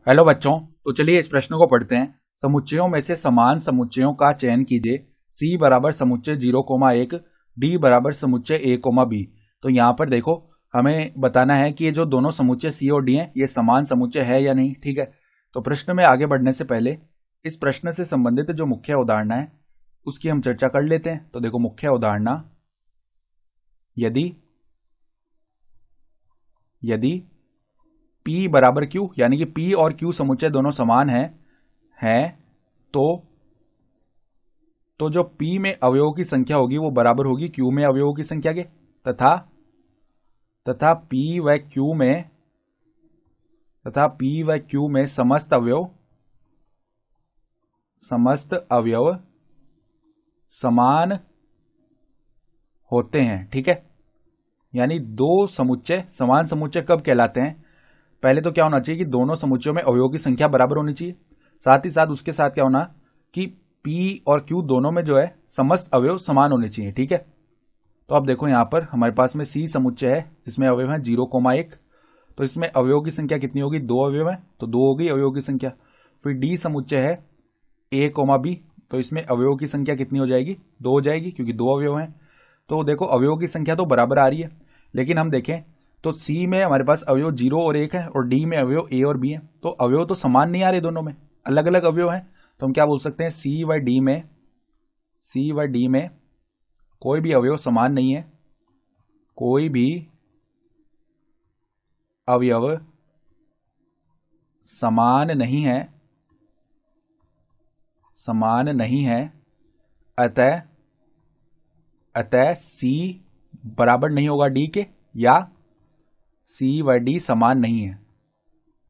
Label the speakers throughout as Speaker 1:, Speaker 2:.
Speaker 1: Hello बच्चों, तो चलिए इस प्रश्न को पढ़ते हैं। समुच्चयों में से समान समुच्चयों का चयन कीजिए। C बराबर समुच्चय 0,1, D बराबर समुच्चय A, B। तो यहाँ पर देखो, हमें बताना है कि ये जो दोनों समुच्चय C और D हैं ये समान समुच्चय है या नहीं। ठीक है, तो प्रश्न में आगे बढ़ने से पहले इस प्रश्न से संबंधित जो मुख्य अवधारणा है उसकी हम चर्चा कर लेते हैं। तो देखो, मुख्य अवधारणा, यदि P बराबर Q, यानी कि P और Q समुच्चय दोनों समान हैं तो जो P में अवयवों की संख्या होगी वो बराबर होगी Q में अवयवों की संख्या के, तथा P व Q में समस्त अवयव समान होते हैं। ठीक है, यानी दो समुच्चय समान समुच्चय कब कहलाते हैं? पहले तो क्या होना चाहिए कि दोनों समुच्चयों में अवयवों की संख्या बराबर होनी चाहिए। साथ ही साथ उसके साथ क्या होना कि P और Q दोनों में जो है समस्त अवयव समान होने चाहिए। ठीक है, तो अब देखो, यहां पर हमारे पास में C समुच्चय है जिसमें अवयव है 0,1। तो इसमें अवयवों की संख्या कितनी होगी? 2 अवयव है तो 2 हो गई अवयवों की संख्या। फिर D समुच्चय है A, B। तो इसमें अवयवों की संख्या कितनी हो जाएगी? 2 हो जाएगी, क्योंकि 2 अवयव हैं। तो देखो, अवयवों की संख्या तो बराबर आ रही है, लेकिन हम देखें तो C में हमारे पास अवयव 0 और 1 है और D में अवयव A और B है। तो अवयव तो समान नहीं आ रहे, दोनों में अलग अलग अवयव हैं। तो हम क्या बोल सकते हैं? C व D में कोई भी अवयव समान नहीं है, कोई भी अवयव समान नहीं है, अतः C बराबर नहीं होगा D के, या C व D समान नहीं है,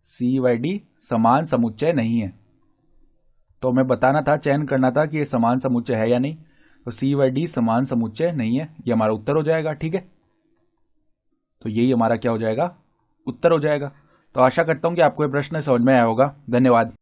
Speaker 1: C व D समान समुच्चय नहीं है। तो हमें बताना था, चयन करना था कि ये समान समुच्चय है या नहीं। तो C व D समान समुच्चय नहीं है, ये हमारा उत्तर हो जाएगा। ठीक है, तो यही हमारा क्या हो जाएगा? उत्तर हो जाएगा। तो आशा करता हूं कि आपको ये प्रश्न समझ में आया होगा। धन्यवाद।